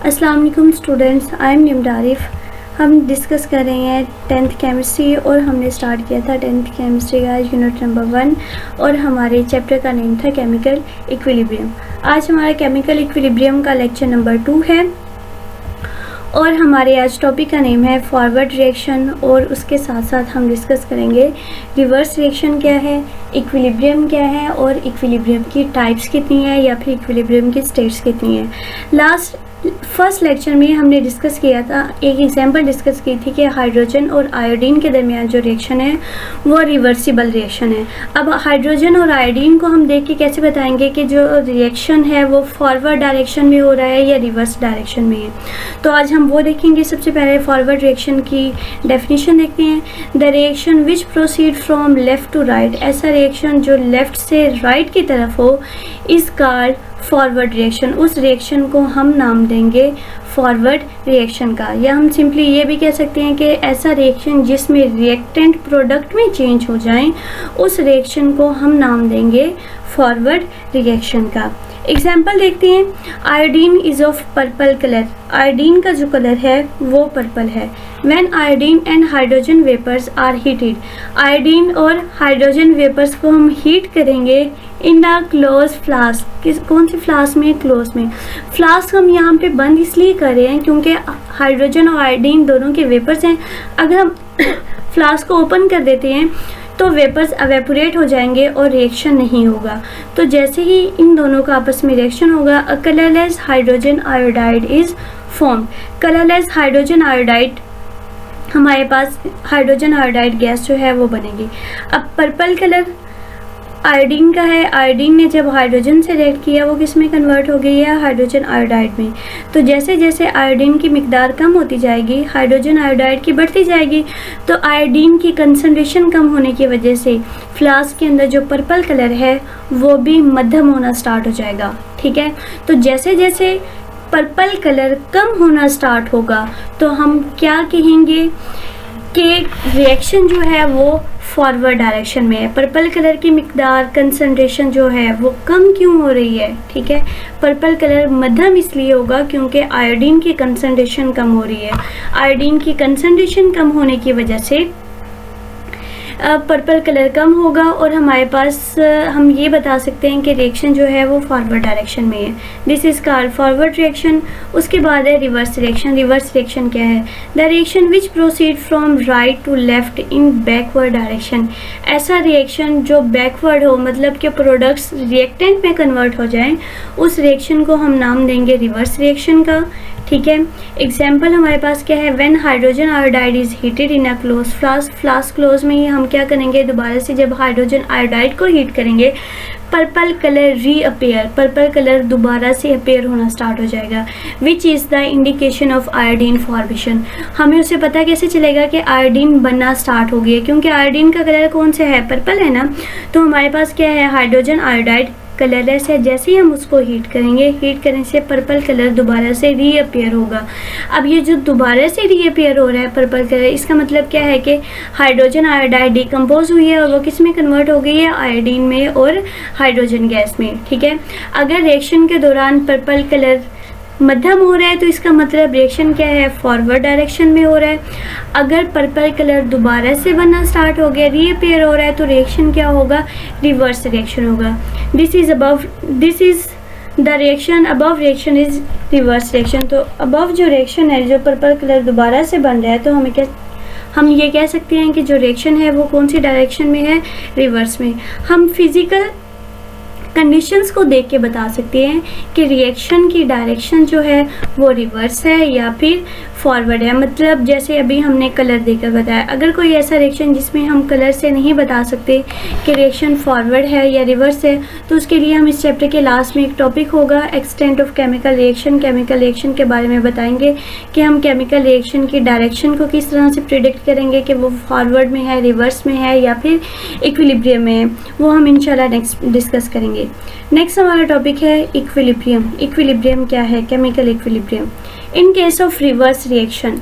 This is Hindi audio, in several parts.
अस्सलाम वालेकुम स्टूडेंट्स, आई एम निम्ड आरिफ। हम डिस्कस कर रहे हैं 10th केमिस्ट्री और हमने स्टार्ट किया था 10th केमिस्ट्री का यूनिट नंबर 1 और हमारे चैप्टर का नेम था केमिकल इक्विलिब्रियम। आज हमारा केमिकल इक्विलिब्रियम का लेक्चर नंबर 2 है और हमारे आज टॉपिक का नेम है फॉरवर्ड रिएक्शन और उसके साथ साथ हम डिस्कस करेंगे रिवर्स रिएक्शन क्या है, इक्विलिब्रियम क्या है और इक्विलिब्रियम की टाइप्स कितनी है या फिर इक्विलिब्रियम की स्टेट्स कितनी है। फर्स्ट लेक्चर में हमने डिस्कस किया था, एक एग्जांपल डिस्कस की थी कि हाइड्रोजन और आयोडीन के दरमियान जो रिएक्शन है वो रिवर्सिबल रिएक्शन है। अब हाइड्रोजन और आयोडीन को हम देख के कैसे बताएंगे कि जो रिएक्शन है वो फॉरवर्ड डायरेक्शन में हो रहा है या रिवर्स डायरेक्शन में है। तो आज हम वो देखेंगे। सबसे पहले फॉरवर्ड रिएक्शन की डेफिनेशन देखते हैं। The reaction which proceed from left to right, ऐसा रिएक्शन जो लेफ़्ट से राइट की तरफ हो इज़ कॉल्ड फॉरवर्ड रिएक्शन। उस रिएक्शन को हम नाम देंगे फॉरवर्ड रिएक्शन का, या हम सिंपली ये भी कह सकते हैं कि ऐसा रिएक्शन जिसमें रिएक्टेंट प्रोडक्ट में चेंज हो जाए उस रिएक्शन को हम नाम देंगे फॉरवर्ड रिएक्शन का। एग्जाम्पल देखते हैं। Iodine is of purple colour, iodine का जो कलर है वो पर्पल है। When iodine and hydrogen vapours are heated, iodine और हाइड्रोजन वेपर्स को हम हीट करेंगे इन द क्लोज फ्लास्क, कौन सी फ्लास्क में? क्लोज में। फ्लास्क हम यहाँ पे बंद इसलिए कर रहे हैं क्योंकि हाइड्रोजन और आयोडीन दोनों के वेपर्स हैं। अगर हम फ्लास्क को ओपन कर देते हैं तो वेपर्स एवेपोरेट हो जाएंगे और रिएक्शन नहीं होगा। तो जैसे ही इन दोनों का आपस में रिएक्शन होगा, a colourless hydrogen iodide is formed. Colourless hydrogen iodide, हमारे पास हाइड्रोजन आयोडाइड गैस जो है वो बनेगी। अब पर्पल कलर आयोडीन का है, आयोडीन ने जब हाइड्रोजन से रिएक्ट किया वो किस में कन्वर्ट हो गई है? हाइड्रोजन आयोडाइड में। तो जैसे जैसे आयोडीन की मिकदार कम होती जाएगी हाइड्रोजन आयोडाइड की बढ़ती जाएगी। तो आयोडीन की कंसंट्रेशन कम होने की वजह से फ्लास्क के अंदर जो पर्पल कलर है वो भी मध्यम होना स्टार्ट हो जाएगा। ठीक है, तो जैसे जैसे पर्पल कलर कम होना स्टार्ट होगा तो हम क्या कहेंगे कि रिएक्शन जो है वो फॉरवर्ड डायरेक्शन में है। पर्पल कलर की मिकदार कंसंट्रेशन जो है वो कम क्यों हो रही है? ठीक है, पर्पल कलर मध्यम इसलिए होगा क्योंकि आयोडीन की कंसंट्रेशन कम हो रही है। आयोडीन की कंसंट्रेशन कम होने की वजह से पर्पल कलर कम होगा और हमारे पास हम ये बता सकते हैं कि रिएक्शन जो है वो फॉरवर्ड डायरेक्शन में है। This is called forward reaction. उसके बाद है रिवर्स रिएक्शन। रिवर्स रिएक्शन क्या है? The reaction which proceed from right to left in backward direction, ऐसा रिएक्शन जो बैकवर्ड हो, मतलब कि प्रोडक्ट्स रिएक्टेंट में कन्वर्ट हो जाएं, उस रिएक्शन को हम नाम देंगे रिवर्स रिएक्शन का। ठीक है, एग्जाम्पल हमारे पास क्या है? When hydrogen iodide is heated in a close flask, flask close में ही हम क्या करेंगे? दोबारा से जब हाइड्रोजन आयोडाइड को हीट करेंगे purple colour reappear, purple colour दोबारा से अपेयर होना स्टार्ट हो जाएगा। Which is the indication of iodine formation, हमें उससे पता कैसे चलेगा कि आयोडीन बनना स्टार्ट हो गई है? क्योंकि आयोडीन का कलर कौन सा है? पर्पल है ना। तो हमारे पास क्या है? हाइड्रोजन आयोडाइड कलरलेस है। जैसे ही हम उसको हीट करेंगे, हीट करने से पर्पल कलर दोबारा से रीअपेयर होगा। अब ये जो दोबारा से रीअपेयर हो रहा है पर्पल कलर, इसका मतलब क्या है कि हाइड्रोजन आयोडाइड डिकम्पोज हुई है और वो किस में कन्वर्ट हो गई है? आयोडीन में और हाइड्रोजन गैस में। ठीक है, अगर रिएक्शन के दौरान पर्पल कलर मध्यम हो रहा है तो इसका मतलब रिएक्शन क्या है? फॉरवर्ड डायरेक्शन में हो रहा है। अगर पर्पल कलर दोबारा से बनना स्टार्ट हो गया, रीअपेयर हो रहा है, तो रिएक्शन क्या होगा? रिवर्स रिएक्शन होगा। This is the reaction, above reaction is reverse reaction. तो अबव जो रिएक्शन है, जो पर्पल कलर दोबारा से बन रहा है, तो हम ये कह सकते हैं कि जो रिएक्शन है वो कौन सी डायरेक्शन में है? रिवर्स में। हम फिजिकल कंडीशंस को देख के बता सकते हैं कि रिएक्शन की डायरेक्शन जो है वो रिवर्स है या फिर फॉरवर्ड है। मतलब जैसे अभी हमने कलर देकर बताया, अगर कोई ऐसा रिएक्शन जिसमें हम कलर से नहीं बता सकते कि रिएक्शन फॉरवर्ड है या रिवर्स है, तो उसके लिए हम इस चैप्टर के लास्ट में एक टॉपिक होगा extent of chemical reaction. Chemical reaction के बारे में बताएंगे कि हम केमिकल रिएक्शन की डायरेक्शन को किस तरह से प्रिडिक्ट करेंगे कि वो फॉरवर्ड में है, रिवर्स में है या फिर इक्विलिब्रियम में है। वो हम इंशाल्लाह नेक्स्ट डिस्कस करेंगे। नेक्स्ट हमारा टॉपिक है इक्विलिब्रियम। इक्विलिब्रियम क्या है? Chemical equilibrium. In case of reverse reaction,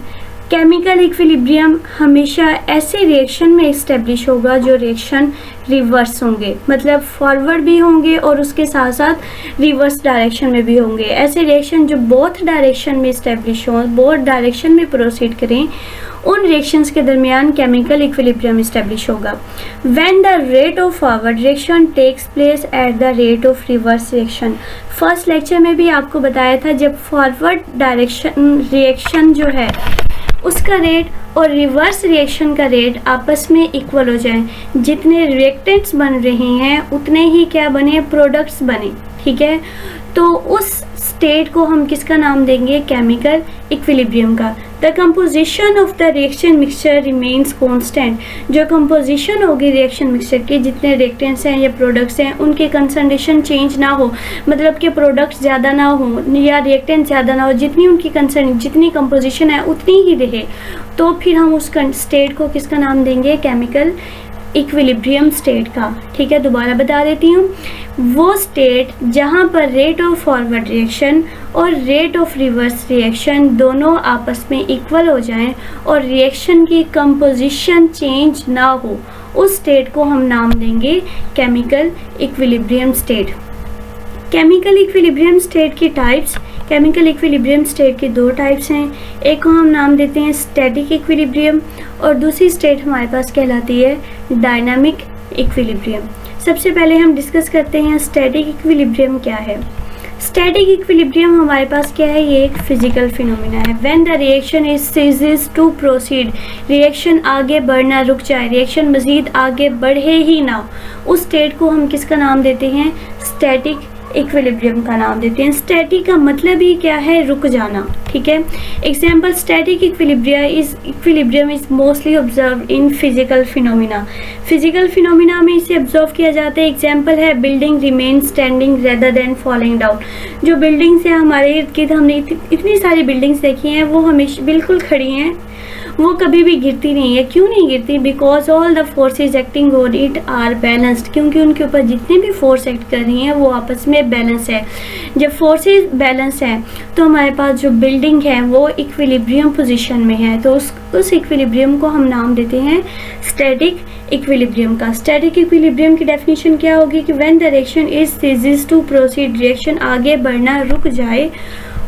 chemical equilibrium हमेशा ऐसे रिएक्शन में इस्टेब्लिश होगा जो रिएक्शन रिवर्स होंगे, मतलब फॉरवर्ड भी होंगे और उसके साथ साथ रिवर्स डायरेक्शन में भी होंगे। ऐसे रिएक्शन जो बोथ डायरेक्शन में इस्टेब्लिश हों, बोथ डायरेक्शन में प्रोसीड करें, उन रिएक्शंस के दरमियान केमिकल इक्विलिब्रियम इस्टेब्लिश होगा। When the rate of forward reaction takes place at the rate of reverse reaction. First lecture में भी आपको बताया था, जब फॉरवर्ड डायरेक्शन रिएक्शन जो है उसका रेट और रिवर्स रिएक्शन का रेट आपस में इक्वल हो जाए, जितने रिएक्टेंट्स बन रहे हैं उतने ही क्या बने, प्रोडक्ट्स बने। ठीक है, तो उस स्टेट को हम किसका नाम देंगे, केमिकल इक्विलिब्रियम का। The composition of the reaction mixture remains constant. जो कंपोजिशन होगी रिएक्शन मिक्सचर की, जितने रिएक्टेंट्स हैं या प्रोडक्ट्स हैं उनके कंसंट्रेशन चेंज ना हो, मतलब कि प्रोडक्ट्स ज़्यादा ना हो या रिएक्टेंट ज़्यादा ना हो, जितनी उनकी जितनी कंपोजिशन है उतनी ही रहे, तो फिर हम उस स्टेट को किसका नाम देंगे, केमिकल इक्विलिब्रियम स्टेट का। ठीक है, दोबारा बता देती हूँ, वो स्टेट जहाँ पर रेट ऑफ फॉरवर्ड रिएक्शन और रेट ऑफ रिवर्स रिएक्शन दोनों आपस में इक्वल हो जाएं और रिएक्शन की कंपोजिशन चेंज ना हो, उस स्टेट को हम नाम देंगे chemical equilibrium state. Chemical equilibrium state की टाइप्स, केमिकल इक्विलिब्रियम स्टेट की दो टाइप्स हैं। एक को हम नाम देते हैं स्टैटिक इक्विलिब्रियम और दूसरी स्टेट हमारे पास कहलाती है डायनामिक इक्विलिब्रियम। सबसे पहले हम डिस्कस करते हैं स्टैटिक इक्विलिब्रियम क्या है। स्टैटिक इक्विलिब्रियम हमारे पास क्या है, ये एक फिजिकल फिनोमिना है। When the reaction is ceases to proceed, reaction आगे बढ़ना रुक जाए, रिएक्शन मज़ीद आगे बढ़े ही ना, उस स्टेट को हम किसका नाम देते हैं, स्टैटिक इक्विलिब्रियम का नाम देते हैं। स्टैटिक का मतलब ही क्या है, रुक जाना। ठीक है, example static equilibrium is mostly observe in physical phenomena. Physical phenomena में इसे ऑब्जर्व किया जाता है। एग्जाम्पल है building remain standing rather than falling down. जो बिल्डिंग्स हैं हमारे इर्द गिर्द, हमने इतनी सारी बिल्डिंग्स देखी हैं, वो हमेशा बिल्कुल खड़ी हैं, वो कभी भी गिरती नहीं है। क्यों नहीं गिरती, because all the forces acting on it are balanced, क्योंकि उनके ऊपर जितने भी फोर्स एक्ट कर रही हैं वो आपस में बैलेंस है। जब फोर्सेज बैलेंस हैं तो हमारे पास जो बिल्डिंग है वो इक्विलिब्रियम पोजीशन में है, तो उस इक्विलिब्रियम को हम नाम देते हैं स्टैटिक इक्विलिब्रियम का। स्टैटिक इक्विलिब्रियम की डेफिनेशन क्या होगी कि when the reaction is ceases to proceed, reaction आगे बढ़ना रुक जाए,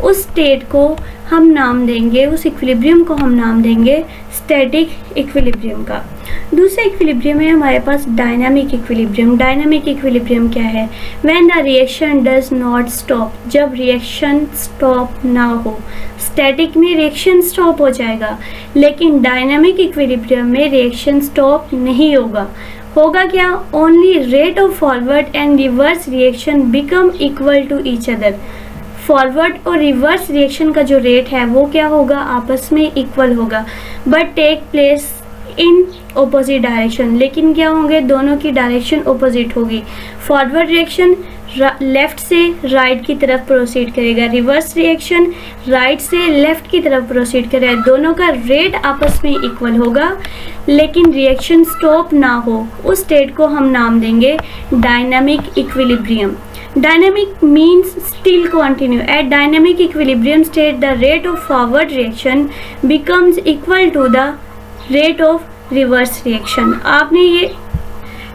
उस स्टेट को हम नाम देंगे, उस इक्विलिब्रियम को हम नाम देंगे स्टैटिक इक्विलिब्रियम का। दूसरा इक्विलिब्रियम है हमारे पास डायनामिक इक्विलिब्रियम। डायनामिक इक्विलिब्रियम क्या है, when the reaction does not stop, जब रिएक्शन स्टॉप ना हो। स्टैटिक में रिएक्शन स्टॉप हो जाएगा, लेकिन डायनामिक इक्विलिब्रियम में रिएक्शन स्टॉप नहीं होगा। होगा क्या, only rate of forward and reverse reaction become equal to each other. Forward और रिवर्स रिएक्शन का जो रेट है वो क्या होगा, आपस में इक्वल होगा, but take place in opposite direction. लेकिन क्या होंगे, दोनों की डायरेक्शन ऑपोजिट होगी। फॉरवर्ड रिएक्शन लेफ्ट से राइट की तरफ प्रोसीड करेगा, रिवर्स रिएक्शन राइट से लेफ्ट की तरफ प्रोसीड करेगा। दोनों का रेट आपस में इक्वल होगा, लेकिन रिएक्शन स्टॉप ना हो, उस स्टेट को हम नाम देंगे dynamic equilibrium. Dynamic means still continue. At dynamic equilibrium state, the rate of forward reaction becomes equal to the rate of reverse reaction. आपने ये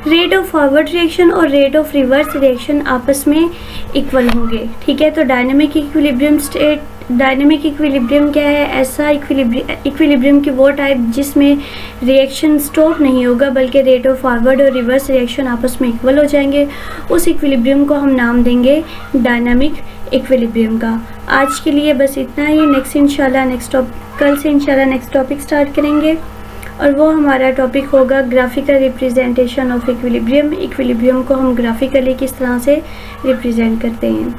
रेट ऑफ फॉरवर्ड रिएक्शन और रेट ऑफ रिवर्स रिएक्शन आपस में इक्वल होंगे। ठीक है, तो dynamic equilibrium state, dynamic equilibrium क्या है, ऐसा इक्विलिब्रियम की वो टाइप जिसमें रिएक्शन स्टॉप नहीं होगा, बल्कि रेट ऑफ फॉरवर्ड और रिवर्स रिएक्शन आपस में इक्वल हो जाएंगे। उस इक्विलिब्रियम को हम नाम देंगे डायनामिक इक्विलिब्रियम का। आज के लिए बस इतना ही। कल से इंशाल्लाह नेक्स्ट टॉपिक स्टार्ट करेंगे और वो हमारा टॉपिक होगा graphical representation of equilibrium. Equilibrium को हम ग्राफिकली किस तरह से रिप्रेजेंट करते हैं।